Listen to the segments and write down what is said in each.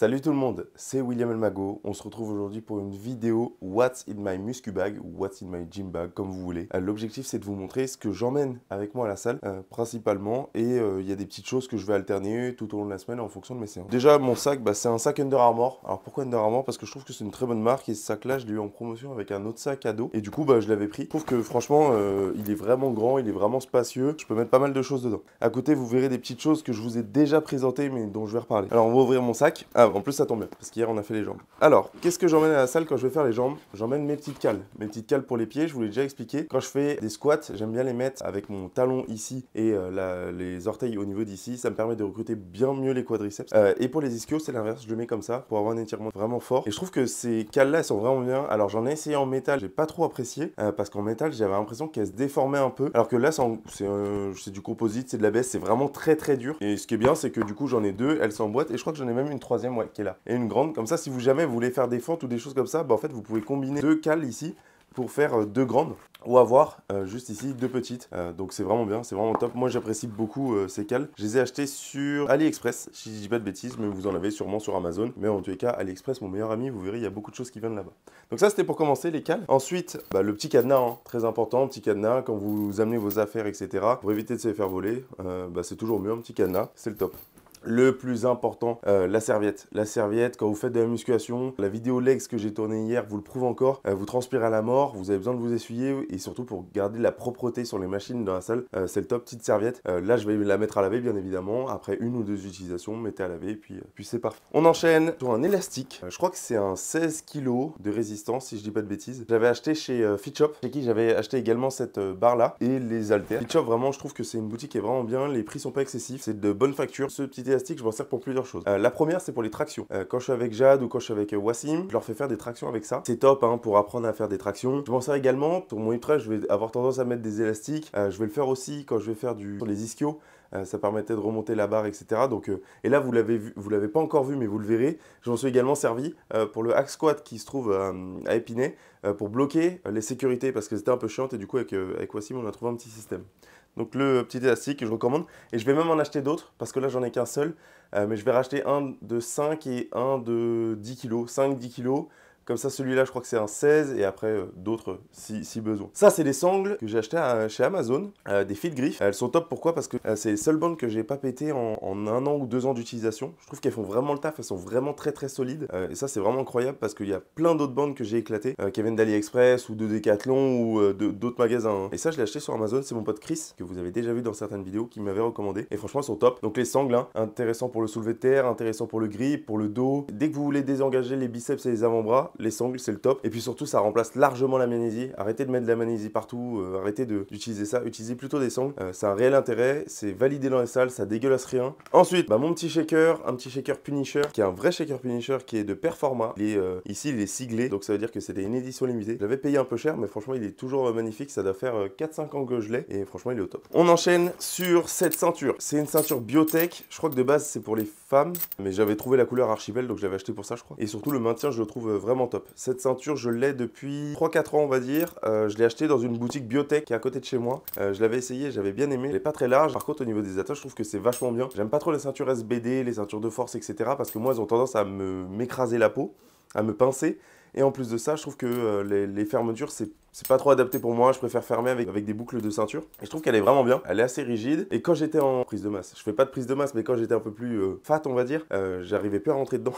Salut tout le monde, c'est William Elmago. On se retrouve aujourd'hui pour une vidéo What's in my muscu bag ou What's in my gym bag, comme vous voulez. L'objectif, c'est de vous montrer ce que j'emmène avec moi à la salle, principalement. Et il y a des petites choses que je vais alterner tout au long de la semaine en fonction de mes séances. Déjà, mon sac, c'est un sac Under Armour. Alors pourquoi Under Armour? Parce que je trouve que c'est une très bonne marque et ce sac-là, je l'ai eu en promotion avec un autre sac à dos. Et du coup, je l'avais pris. Je trouve que franchement, il est vraiment grand, il est vraiment spacieux. Je peux mettre pas mal de choses dedans. À côté, vous verrez des petites choses que je vous ai déjà présentées, mais dont je vais reparler. Alors, on va ouvrir mon sac. Ah, en plus, ça tombe bien, parce qu'hier, on a fait les jambes. Alors, qu'est-ce que j'emmène à la salle quand je vais faire les jambes? J'emmène mes petites cales. Mes petites cales pour les pieds, je vous l'ai déjà expliqué. Quand je fais des squats, j'aime bien les mettre avec mon talon ici et les orteils au niveau d'ici. Ça me permet de recruter bien mieux les quadriceps. Et pour les ischios, c'est l'inverse. Je le mets comme ça pour avoir un étirement vraiment fort. Et je trouve que ces cales-là, elles sont vraiment bien. Alors, j'en ai essayé en métal, j'ai pas trop apprécié, parce qu'en métal, j'avais l'impression qu'elles se déformaient un peu. Alors que là, c'est du composite, c'est de l'ABS, c'est vraiment très très dur. Et ce qui est bien, c'est que du coup, j'en ai deux, elles s'emboîtent. Et je crois que j'en ai même une troisième, ouais, qui est là. Et une grande, comme ça, si vous jamais vous voulez faire des fentes ou des choses comme ça, en fait, vous pouvez combiner deux cales ici pour faire deux grandes ou avoir juste ici deux petites. Donc c'est vraiment bien, c'est vraiment top. Moi j'apprécie beaucoup ces cales. Je les ai achetées sur AliExpress, si je dis pas de bêtises, mais vous en avez sûrement sur Amazon. Mais en tous les cas, AliExpress, mon meilleur ami, vous verrez, il y a beaucoup de choses qui viennent là-bas. Donc ça c'était pour commencer les cales. Ensuite, le petit cadenas, hein, très important, petit cadenas quand vous amenez vos affaires, etc. Pour éviter de se les faire voler, c'est toujours mieux un petit cadenas, c'est le top. Le plus important, la serviette. La serviette, quand vous faites de la musculation, la vidéo legs que j'ai tournée hier vous le prouve encore, vous transpirez à la mort, vous avez besoin de vous essuyer et surtout pour garder la propreté sur les machines dans la salle, c'est le top, petite serviette. Là, je vais la mettre à laver bien évidemment. Après une ou deux utilisations, mettez à laver et puis c'est parfait. On enchaîne sur un élastique. Je crois que c'est un 16 kg de résistance, si je dis pas de bêtises. J'avais acheté chez FitShop, chez qui j'avais acheté également cette barre là et les haltères. FitShop, vraiment, je trouve que c'est une boutique qui est vraiment bien. Les prix sont pas excessifs, c'est de bonne facture. Ce petit élastique, je m'en sers pour plusieurs choses. La première, c'est pour les tractions. Quand je suis avec Jade ou quand je suis avec Wassim, je leur fais faire des tractions avec ça. C'est top pour apprendre à faire des tractions. Je m'en sers également pour mon ultra, je vais avoir tendance à mettre des élastiques. Je vais le faire aussi quand je vais faire sur les ischios. Ça permettait de remonter la barre, etc. Donc, et là, vous l'avez pas encore vu, mais vous le verrez. Je m'en suis également servi pour le hack squat qui se trouve à Épinay pour bloquer les sécurités parce que c'était un peu chiant et du coup, avec Wassim, on a trouvé un petit système. Donc le petit élastique que je recommande. Et je vais même en acheter d'autres parce que là j'en ai qu'un seul. Mais je vais racheter un de 5 et un de 10 kg. 5-10 kg. Comme ça, celui-là, je crois que c'est un 16 et après d'autres si besoin. Ça, c'est des sangles que j'ai achetées chez Amazon, des fils de griffe. Elles sont top, pourquoi? Parce que c'est les seules bandes que j'ai pas pété en 1 an ou 2 ans d'utilisation. Je trouve qu'elles font vraiment le taf, elles sont vraiment très très solides. Et ça, c'est vraiment incroyable parce qu'il y a plein d'autres bandes que j'ai éclatées, qui viennent d'AliExpress ou de Decathlon ou d'autres magasins. Et ça, je l'ai acheté sur Amazon, c'est mon pote Chris, que vous avez déjà vu dans certaines vidéos, qui m'avait recommandé. Et franchement, elles sont top. Donc les sangles, intéressant pour le soulevé de terre, intéressant pour le grip, pour le dos. Dès que vous voulez désengager les biceps et les avant-bras, les sangles, c'est le top. Et puis surtout, ça remplace largement la magnésie. Arrêtez de mettre de la magnésie partout, arrêtez d'utiliser ça. Utilisez plutôt des sangles. C'est un réel intérêt, c'est validé dans les salles, ça dégueulasse rien. Ensuite, mon petit shaker, un petit shaker Punisher, qui est un vrai shaker Punisher, qui est de Performa. Ici, il est siglé, donc ça veut dire que c'était une édition limitée. Je l'avais payé un peu cher, mais franchement, il est toujours magnifique. Ça doit faire 4-5 ans que je l'ai, et franchement, il est au top. On enchaîne sur cette ceinture. C'est une ceinture Biotech. Je crois que de base, c'est pour les femmes, mais j'avais trouvé la couleur Archibald, donc je l'avais acheté pour ça, je crois. Et surtout, le maintien, je le trouve vraiment top. Cette ceinture, je l'ai depuis 3-4 ans, on va dire. Je l'ai acheté dans une boutique Biotech qui est à côté de chez moi. Je l'avais essayé, j'avais bien aimé. Elle est pas très large. Par contre, au niveau des attaches, je trouve que c'est vachement bien. J'aime pas trop les ceintures SBD, les ceintures de force, etc. parce que moi, elles ont tendance à m'écraser la peau, à me pincer. Et en plus de ça, je trouve que les fermetures, c'est pas trop adapté pour moi. Je préfère fermer avec des boucles de ceinture. Et je trouve qu'elle est vraiment bien. Elle est assez rigide. Et quand j'étais en prise de masse, je fais pas de prise de masse, mais quand j'étais un peu plus fat, on va dire, j'arrivais plus à rentrer dedans.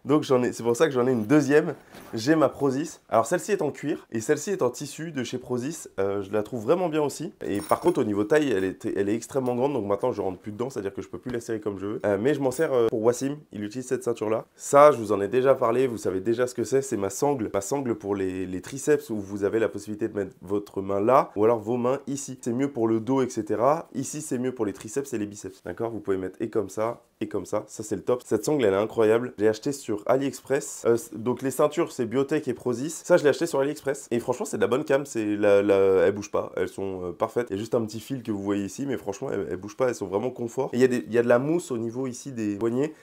Donc c'est pour ça que j'en ai une deuxième. J'ai ma Prozis. Alors celle-ci est en cuir et celle-ci est en tissu de chez Prozis. Je la trouve vraiment bien aussi. Et par contre au niveau taille, elle est extrêmement grande. Donc maintenant je rentre plus dedans, c'est-à-dire que je peux plus la serrer comme je veux. Mais je m'en sers pour Wassim. Il utilise cette ceinture-là. Ça, je vous en ai déjà parlé. Vous savez déjà ce que c'est. C'est ma sangle. Ma sangle pour les triceps où vous avez la possibilité de mettre votre main là ou alors vos mains ici. C'est mieux pour le dos, etc. Ici, c'est mieux pour les triceps et les biceps. D'accord? Vous pouvez mettre et comme ça et comme ça. Ça, c'est le top. Cette sangle, elle est incroyable. J'ai acheté sur AliExpress. Donc les ceintures, c'est Biotech et Prozis. Ça, je l'ai acheté sur AliExpress. Et franchement, c'est de la bonne cam. Elles bougent pas. Elles sont parfaites. Il y a juste un petit fil que vous voyez ici, mais franchement, elles bougent pas. Elles sont vraiment confort. Et il y a de la mousse au niveau ici des poignets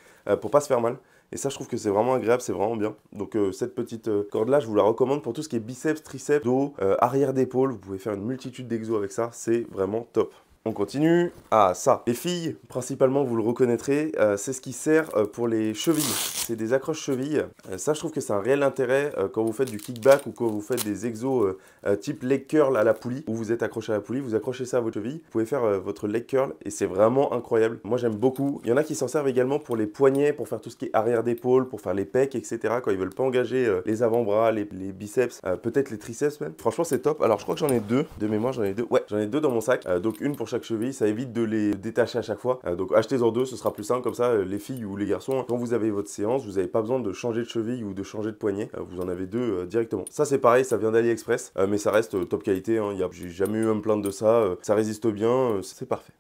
pour pas se faire mal. Et ça, je trouve que c'est vraiment agréable, c'est vraiment bien. Donc cette petite corde-là, je vous la recommande pour tout ce qui est biceps, triceps, dos, arrière d'épaule. Vous pouvez faire une multitude d'exos avec ça. C'est vraiment top. On continue. Ah, ça. Les filles, principalement, vous le reconnaîtrez, c'est ce qui sert pour les chevilles. C'est des accroches chevilles. Ça, je trouve que c'est un réel intérêt quand vous faites du kickback ou quand vous faites des exos type leg curl à la poulie, où vous êtes accroché à la poulie, vous accrochez ça à votre cheville. Vous pouvez faire votre leg curl et c'est vraiment incroyable. Moi, j'aime beaucoup. Il y en a qui s'en servent également pour les poignets, pour faire tout ce qui est arrière d'épaule, pour faire les pecs, etc. Quand ils veulent pas engager les avant-bras, les biceps, peut-être les triceps même. Franchement, c'est top. Alors, je crois que j'en ai deux. De mémoire, j'en ai deux. Ouais, j'en ai deux dans mon sac. Donc, une pour chaque cheville. Ça évite de les détacher à chaque fois. Donc, achetez-en deux, ce sera plus simple. Comme ça, les filles ou les garçons, quand vous avez votre séance, vous n'avez pas besoin de changer de cheville ou de changer de poignet. Vous en avez deux directement. Ça, c'est pareil, ça vient d'AliExpress, mais ça reste top qualité. Hein. J'ai jamais eu à me plaindre de ça. Ça résiste bien. C'est parfait.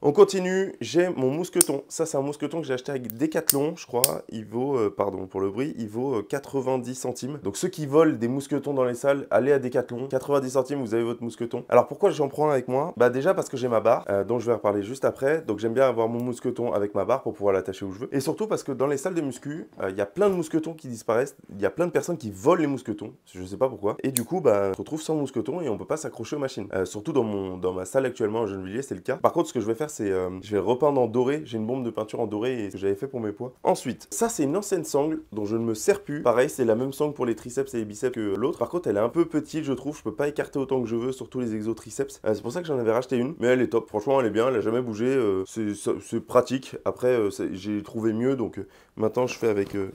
On continue, j'ai mon mousqueton. Ça, c'est un mousqueton que j'ai acheté avec Decathlon, je crois. Il vaut, pardon pour le bruit, il vaut 90 centimes. Donc ceux qui volent des mousquetons dans les salles, allez à Decathlon. 90 centimes, vous avez votre mousqueton. Alors pourquoi j'en prends un avec moi? Bah déjà parce que j'ai ma barre, dont je vais reparler juste après. Donc j'aime bien avoir mon mousqueton avec ma barre pour pouvoir l'attacher où je veux. Et surtout parce que dans les salles de muscu, il y a plein de mousquetons qui disparaissent. Il y a plein de personnes qui volent les mousquetons. Je sais pas pourquoi. Et du coup, bah, on se retrouve sans mousqueton et on peut pas s'accrocher aux machines. Surtout dans ma salle actuellement à Gennevilliers, c'est le cas. Par contre, ce que je vais faire, c'est je vais le repeindre en doré. J'ai une bombe de peinture en doré et ce que j'avais fait pour mes poids. Ensuite, ça c'est une ancienne sangle dont je ne me sers plus. Pareil, c'est la même sangle pour les triceps et les biceps que l'autre. Par contre, elle est un peu petite, je trouve. Je peux pas écarter autant que je veux, surtout les exos triceps. C'est pour ça que j'en avais racheté une. Mais elle est top. Franchement, elle est bien. Elle a jamais bougé. C'est pratique. Après, j'ai trouvé mieux. Donc maintenant, je fais avec mieux.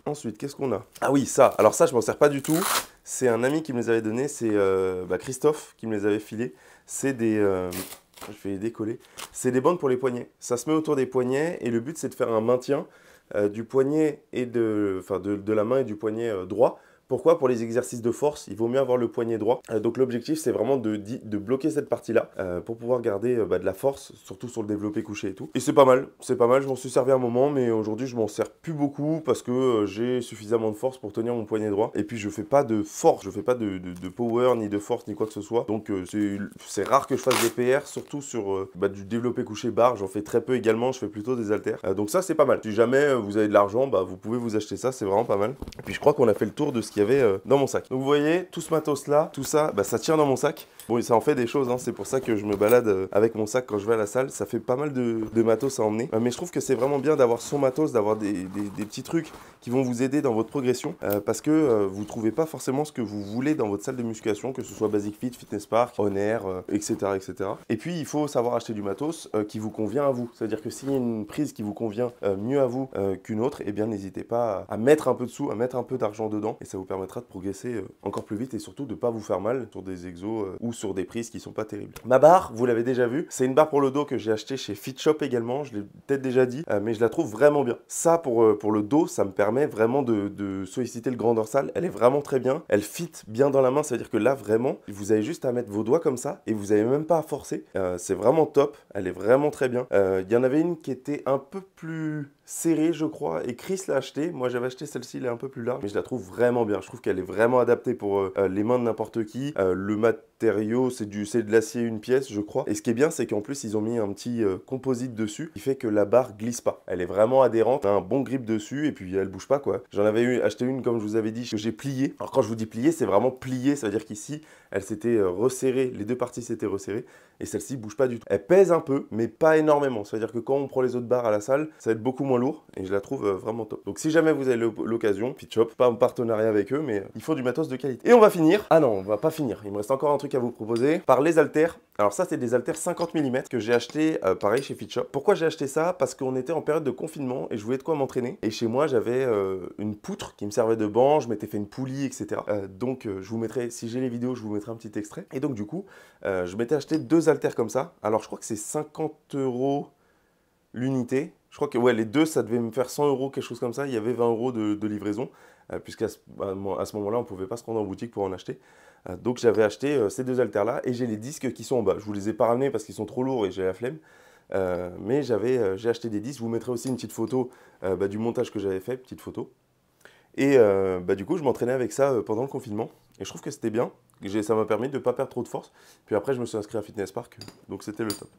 Ensuite, qu'est-ce qu'on a? Ah oui, ça. Alors ça, je m'en sers pas du tout. C'est un ami qui me les avait donnés. C'est Christophe qui me les avait filés. C'est des... je vais les décoller. C'est des bandes pour les poignets. Ça se met autour des poignets et le but c'est de faire un maintien du poignet et de la main et du poignet droit. Pourquoi? Pour les exercices de force, il vaut mieux avoir le poignet droit. Donc l'objectif, c'est vraiment de bloquer cette partie-là pour pouvoir garder de la force, surtout sur le développé couché et tout. Et c'est pas mal, je m'en suis servi un moment, mais aujourd'hui, je m'en sers plus beaucoup parce que j'ai suffisamment de force pour tenir mon poignet droit. Et puis, je fais pas de force, je fais pas de power, ni de force, ni quoi que ce soit. Donc, c'est rare que je fasse des PR, surtout sur du développé couché barre. J'en fais très peu également, je fais plutôt des haltères. Donc ça, c'est pas mal. Si jamais vous avez de l'argent, vous pouvez vous acheter ça, c'est vraiment pas mal. Et puis, je crois qu'on a fait le tour de ce qu'il y avait dans mon sac. Donc vous voyez, tout ce matos là, tout ça, ça tient dans mon sac. Bon, ça en fait des choses, hein. C'est pour ça que je me balade avec mon sac quand je vais à la salle. Ça fait pas mal de matos à emmener. Mais je trouve que c'est vraiment bien d'avoir son matos, d'avoir des petits trucs qui vont vous aider dans votre progression parce que vous trouvez pas forcément ce que vous voulez dans votre salle de musculation, que ce soit Basic Fit, Fitness Park, On Air, etc., etc. Et puis il faut savoir acheter du matos qui vous convient à vous. C'est-à-dire que s'il y a une prise qui vous convient mieux à vous qu'une autre, eh bien n'hésitez pas à mettre un peu de sous, à mettre un peu d'argent dedans et ça vous permettra de progresser encore plus vite et surtout de ne pas vous faire mal sur des exos ou sur des prises qui sont pas terribles. Ma barre, vous l'avez déjà vu, c'est une barre pour le dos que j'ai acheté chez FitShop également, je l'ai peut-être déjà dit, mais je la trouve vraiment bien. Ça pour le dos, ça me permet vraiment de solliciter le grand dorsal, elle est vraiment très bien, elle fit bien dans la main, c'est-à-dire que là vraiment, vous avez juste à mettre vos doigts comme ça et vous n'avez même pas à forcer, c'est vraiment top, elle est vraiment très bien. Il y en avait une qui était un peu plus serrée je crois et Chris l'a acheté, moi j'avais acheté celle-ci, elle est un peu plus large mais je la trouve vraiment bien, je trouve qu'elle est vraiment adaptée pour les mains de n'importe qui. Le matériau c'est de l'acier une pièce je crois et ce qui est bien c'est qu'en plus ils ont mis un petit composite dessus qui fait que la barre glisse pas, elle est vraiment adhérente, un bon grip dessus et puis elle bouge pas quoi. J'en avais acheté une comme je vous avais dit que j'ai plié. Alors quand je vous dis plié, c'est vraiment plié, ça veut dire qu'ici elle s'était resserrée, les deux parties s'étaient resserrées et celle-ci bouge pas du tout. Elle pèse un peu mais pas énormément, ça veut dire que quand on prend les autres barres à la salle ça va être beaucoup moins lourd et je la trouve vraiment top. Donc si jamais vous avez l'occasion, FitShop, pas en partenariat avec eux mais il faut du matos de qualité. Et on va finir, ah non on va pas finir, il me reste encore un truc à vous proposer, par les haltères. Alors ça c'est des haltères 50 mm que j'ai acheté pareil chez FitShop. Pourquoi j'ai acheté ça? Parce qu'on était en période de confinement et je voulais de quoi m'entraîner et chez moi j'avais une poutre qui me servait de banc, je m'étais fait une poulie etc. Donc je vous mettrai, si j'ai les vidéos je vous mettrai un petit extrait et donc du coup je m'étais acheté deux haltères comme ça. Alors je crois que c'est 50 € l'unité. Je crois que ouais, les deux, ça devait me faire 100 €, quelque chose comme ça. Il y avait 20 € de livraison, puisqu'à ce moment-là, on ne pouvait pas se rendre en boutique pour en acheter. Donc j'avais acheté ces deux haltères-là et j'ai les disques qui sont en bas. Je ne vous les ai pas ramenés parce qu'ils sont trop lourds et j'ai la flemme. Mais j'ai acheté des disques. Je vous mettrai aussi une petite photo du montage que j'avais fait, petite photo. Et du coup, je m'entraînais avec ça pendant le confinement. Et je trouve que c'était bien. Ça m'a permis de ne pas perdre trop de force. Puis après, je me suis inscrit à Fitness Park, donc c'était le top.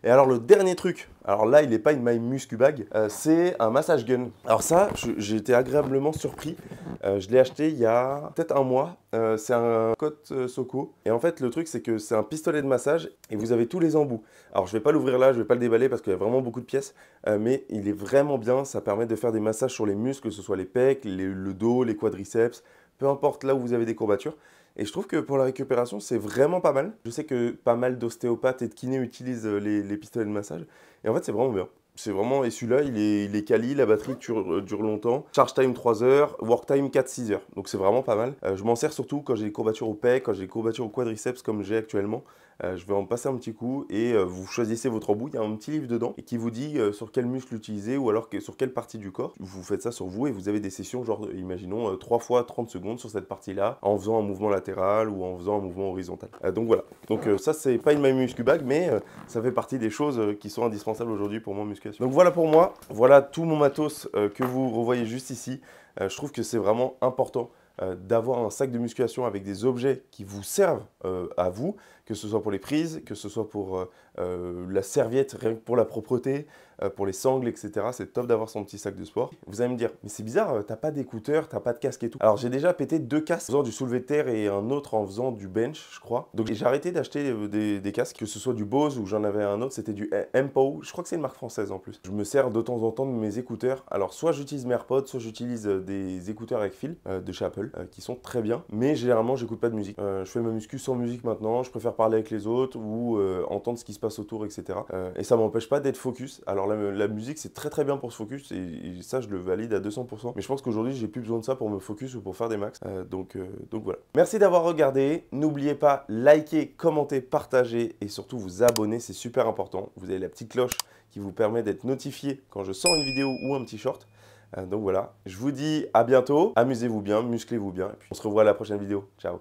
Et alors, le dernier truc, alors là, il n'est pas une My Muscu Bag, c'est un massage gun. Alors ça, j'ai été agréablement surpris. Je l'ai acheté il y a peut-être un mois. C'est un Cote Soco. Et en fait, le truc, c'est que c'est un pistolet de massage et vous avez tous les embouts. Alors, je ne vais pas l'ouvrir là, je ne vais pas le déballer parce qu'il y a vraiment beaucoup de pièces. Mais il est vraiment bien. Ça permet de faire des massages sur les muscles, que ce soit les pecs, le dos, les quadriceps, peu importe là où vous avez des courbatures. Et je trouve que pour la récupération, c'est vraiment pas mal. Je sais que pas mal d'ostéopathes et de kinés utilisent les pistolets de massage. Et en fait, c'est vraiment bien. C'est vraiment, et celui-là, il est quali, la batterie dure longtemps. Charge time 3 heures, work time 4-6 heures. Donc c'est vraiment pas mal. Je m'en sers surtout quand j'ai des courbatures au pec, quand j'ai des courbatures au quadriceps comme j'ai actuellement. Je vais en passer un petit coup et vous choisissez votre embout. Il y a un petit livre dedans et qui vous dit sur quel muscle utiliser ou alors sur quelle partie du corps. Vous faites ça sur vous et vous avez des sessions genre, imaginons, 3 fois 30 secondes sur cette partie-là en faisant un mouvement latéral ou en faisant un mouvement horizontal. Donc voilà. Donc ça, c'est pas une My Muscu Bag, mais ça fait partie des choses qui sont indispensables aujourd'hui pour mon musculation. Donc voilà pour moi. Voilà tout mon matos que vous revoyez juste ici. Je trouve que c'est vraiment important d'avoir un sac de musculation avec des objets qui vous servent à vous, que ce soit pour les prises, que ce soit pour la serviette, rien que pour la propreté, pour les sangles, etc. C'est top d'avoir son petit sac de sport. Vous allez me dire, mais c'est bizarre, t'as pas d'écouteurs, t'as pas de casque et tout. Alors j'ai déjà pété 2 casques en faisant du soulevé de terre et un autre en faisant du bench, je crois. Donc j'ai arrêté d'acheter des casques, que ce soit du Bose ou j'en avais un autre, c'était du Empo. Je crois que c'est une marque française en plus. Je me sers de temps en temps de mes écouteurs. Alors soit j'utilise mes AirPods, soit j'utilise des écouteurs avec fil de chez Apple, qui sont très bien. Mais généralement, j'écoute pas de musique. Je fais ma muscu sans musique maintenant. Je préfère parler avec les autres ou entendre ce qui se passe autour, etc. Et ça m'empêche pas d'être focus. Alors la musique, c'est très bien pour se focus et ça, je le valide à 200%. Mais je pense qu'aujourd'hui, j'ai plus besoin de ça pour me focus ou pour faire des max. Donc voilà. Merci d'avoir regardé. N'oubliez pas, liker, commenter, partager et surtout vous abonner. C'est super important. Vous avez la petite cloche qui vous permet d'être notifié quand je sors une vidéo ou un petit short. Donc voilà, je vous dis à bientôt, amusez-vous bien, musclez-vous bien, et puis on se revoit à la prochaine vidéo. Ciao.